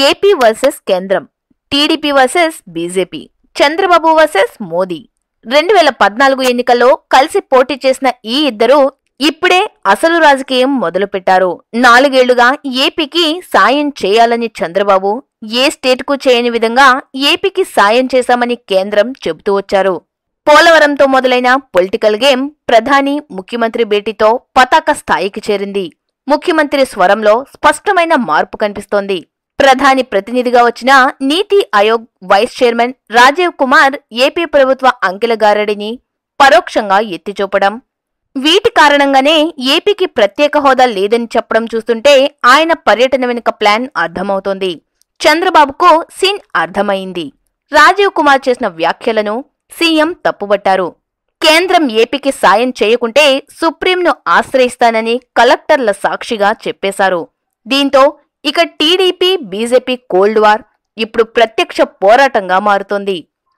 AP versus కేంద్రం, TDP versus BJP, Chandrababu versus Modi. 2014 ఎన్నికల్లో కలిసి పోటీ చేసిన ఈ ఇద్దరు ఇప్పుడే అసలు రాజకీయం మొదలుపెట్టారు. 4 ఏళ్లుగా ఏపీకి సాయం చేయాలని చంద్రబాబు ఏ స్టేట్కు చేయని విధంగా ఏపీకి సాయం చేశామని కేంద్రం చెబుతూ వచ్చారు. పోలవరంతో మొదలైన పొలిటికల్ గేమ్ ప్రధాని ముఖ్యమంత్రి భేటీతో పతాక స్థాయికి చేరింది. ముఖ్యమంత్రి స్వరంలో స్పష్టమైన మార్పు కనిపిస్తోంది. ప్రధాని ప్రతినిధిగా వచ్చిన NITI Aayog vice chairman Rajiv Kumar AP ప్రభుత్వ అంకెల గారడిని పరోక్షంగా ఎత్తిచూపడం, వీటి కారణంగానే ఏపీకి ప్రత్యేక హోదా లేదని చెప్పడం చూస్తుంటే ఆయన పర్యటన వెనుక ప్లాన్ అర్థమవుతోంది. చంద్రబాబుకు సీన్ అర్థమైంది. రాజీవ్ కుమార్ చేసిన వ్యాఖ్యలను సీఎం తప్పుబట్టారు. కేంద్రం ఏపీకి సాయం చేయకుంటే సుప్రీంను ఆశ్రయిస్తానని కలెక్టర్ల సాక్షిగా చెప్పేశారు. దీంతో ఇక టీడీపీ బీజేపీ కోల్డ్ వార్ ఇప్పుడు ప్రత్యక్ష పోరాటంగా మారుతోంది.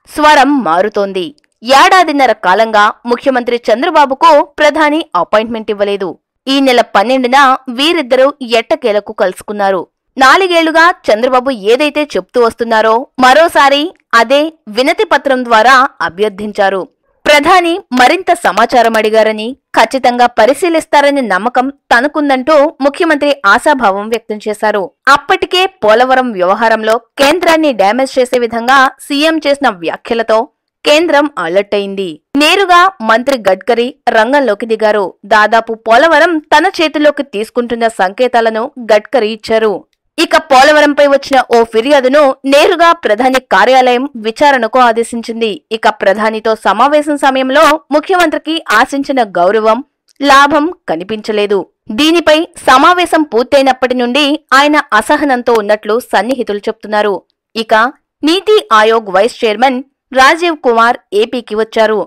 స్వరం మారుతోంది. ఏడాదిన్నర కాలంగా ముఖ్యమంత్రి చంద్రబాబుకు ప్రధాని అపాయింట్మెంట్ ఇవ్వలేదు. ఈ నెల 12న వీరిద్దరూ ఎట్టకేలకు కలుసుకున్నారు. 4 ఏళ్లుగా చంద్రబాబు ఏదైతే చెప్తూ వస్తున్నారో మరోసారి అదే వినతి పత్రం ద్వారా అభ్యర్థించారు. ప్రధాని మరింత సమాచారం అడిగారని, ఖచ్చితంగా పరిశీలిస్తారని నమ్మకం తనకుందంటూ ముఖ్యమంత్రి ఆశాభావం వ్యక్తం చేశారు. అప్పటికే పోలవరం వ్యవహారంలో కేంద్రాన్ని డ్యామేజ్ చేసే విధంగా సీఎం చేసిన వ్యాఖ్యలతో కేంద్రం అలర్ట్ అయింది. నేరుగా మంత్రి గడ్కరీ రంగంలోకి దిగారు. దాదాపు పోలవరం తన చేతిలోకి తీసుకుంటున్న సంకేతాలను గడ్కరీ ఇచ్చారు. ఇక పోలవరంపై వచ్చిన ఓ ఫిర్యాదును నేరుగా ప్రధాని కార్యాలయం విచారణకు ఆదేశించింది. ఇక ప్రధానితో సమావేశం సమయంలో ముఖ్యమంత్రికి ఆశించిన గౌరవం, లాభం కనిపించలేదు. దీనిపై సమావేశం పూర్తయినప్పటి నుండి ఆయన అసహనంతో ఉన్నట్లు సన్నిహితులు చెప్తున్నారు. ఇక నీతి ఆయోగ్ వైస్ చైర్మన్ రాజీవ్ కుమార్ ఏపీకి వచ్చారు.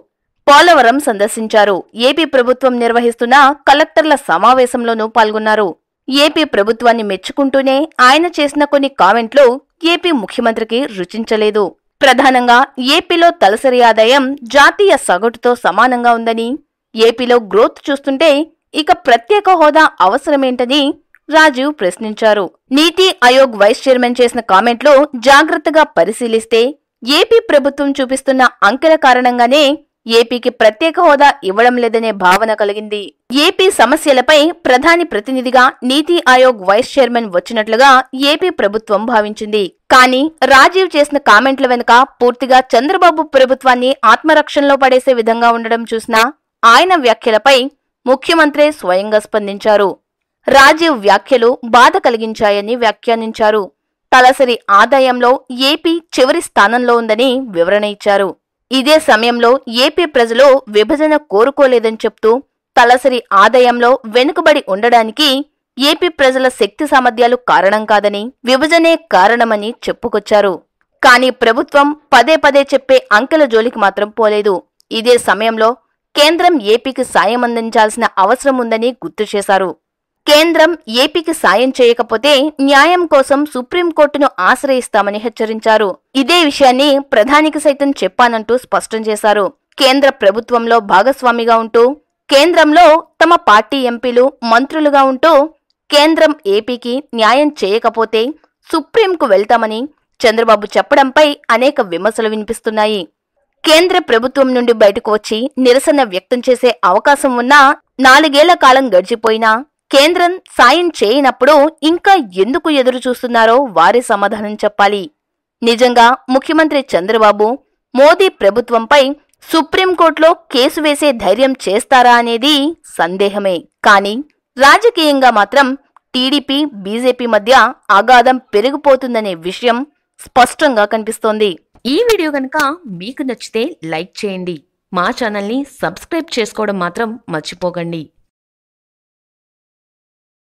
పోలవరం సందర్శించారు. ఏపీ ప్రభుత్వం నిర్వహిస్తున్న కలెక్టర్ల సమావేశంలోనూ పాల్గొన్నారు. ఏపీ ప్రభుత్వాన్ని మెచ్చుకుంటూనే ఆయన చేసిన కొన్ని కామెంట్లు ఏపీ ముఖ్యమంత్రికి రుచించలేదు. ప్రధానంగా ఏపీలో తలసరి ఆదాయం జాతీయ సగటుతో సమానంగా ఉందని, ఏపీలో గ్రోత్ చూస్తుంటే ఇక ప్రత్యేక హోదా అవసరమేంటని రాజీవ్ ప్రశ్నించారు. నీతి ఆయోగ్ వైస్ చైర్మన్ చేసిన కామెంట్లు జాగ్రత్తగా పరిశీలిస్తే ఏపీ ప్రభుత్వం చూపిస్తున్న అంకెల కారణంగానే ఏపీకి ప్రత్యేక హోదా ఇవ్వడం లేదనే భావన కలిగింది. ఏపీ సమస్యలపై ప్రధాని ప్రతినిధిగా నీతి ఆయోగ్ వైస్ చైర్మన్ వచ్చినట్లుగా ఏపీ ప్రభుత్వం భావించింది. కానీ రాజీవ్ చేసిన కామెంట్ల వెనుక పూర్తిగా చంద్రబాబు ప్రభుత్వాన్ని ఆత్మరక్షణలో పడేసే విధంగా ఉండడం చూసినా ఆయన వ్యాఖ్యలపై ముఖ్యమంత్రి స్వయంగా స్పందించారు. రాజీవ్ వ్యాఖ్యలు బాధ కలిగించాయని వ్యాఖ్యానించారు. తలసరి ఆదాయంలో ఏపీ చివరి స్థానంలో ఉందని వివరణ ఇచ్చారు. ఇదే సమయంలో ఏపీ ప్రజలు విభజన కోరుకోలేదని చెప్తూ తలసరి ఆదాయంలో వెనుకబడి ఉండడానికి ఏపీ ప్రజల శక్తి సామర్థ్యాలు కారణం కాదని, విభజనే కారణమని చెప్పుకొచ్చారు. కానీ ప్రభుత్వం పదే పదే చెప్పే అంకెల జోలికి మాత్రం పోలేదు. ఇదే సమయంలో కేంద్రం ఏపీకి సాయం అందించాల్సిన అవసరం ఉందని గుర్తు చేశారు. కేంద్రం ఏపీకి సాయం చేయకపోతే న్యాయం కోసం సుప్రీంకోర్టును ఆశ్రయిస్తామని హెచ్చరించారు. ఇదే విషయాన్ని ప్రధానికి సైతం చెప్పానంటూ స్పష్టం చేశారు. కేంద్ర ప్రభుత్వంలో భాగస్వామిగా ఉంటూ, కేంద్రంలో తమ పార్టీ ఎంపీలు మంత్రులుగా ఉంటూ కేంద్రం ఏపీకి న్యాయం చేయకపోతే సుప్రీంకు వెళ్తామని చంద్రబాబు చెప్పడంపై అనేక విమర్శలు వినిపిస్తున్నాయి. కేంద్ర ప్రభుత్వం నుండి బయటకు వచ్చి నిరసన వ్యక్తం చేసే అవకాశం ఉన్నా 4 ఏళ్ల కాలం గడిచిపోయినా కేంద్రం సాయం చేయనప్పుడు ఇంకా ఎందుకు ఎదురు చూస్తున్నారో వారే సమాధానం చెప్పాలి. నిజంగా ముఖ్యమంత్రి చంద్రబాబు మోదీ ప్రభుత్వంపై సుప్రీంకోర్టులో కేసు వేసే ధైర్యం చేస్తారా అనేది సందేహమే. కానీ రాజకీయంగా మాత్రం టీడీపీ బీజేపీ మధ్య అగాధం పెరిగిపోతుందనే విషయం స్పష్టంగా కనిపిస్తోంది. ఈ వీడియో కనుక మీకు నచ్చితే లైక్ చేయండి. మా ఛానల్ని సబ్స్క్రైబ్ చేసుకోవడం మాత్రం మర్చిపోకండి.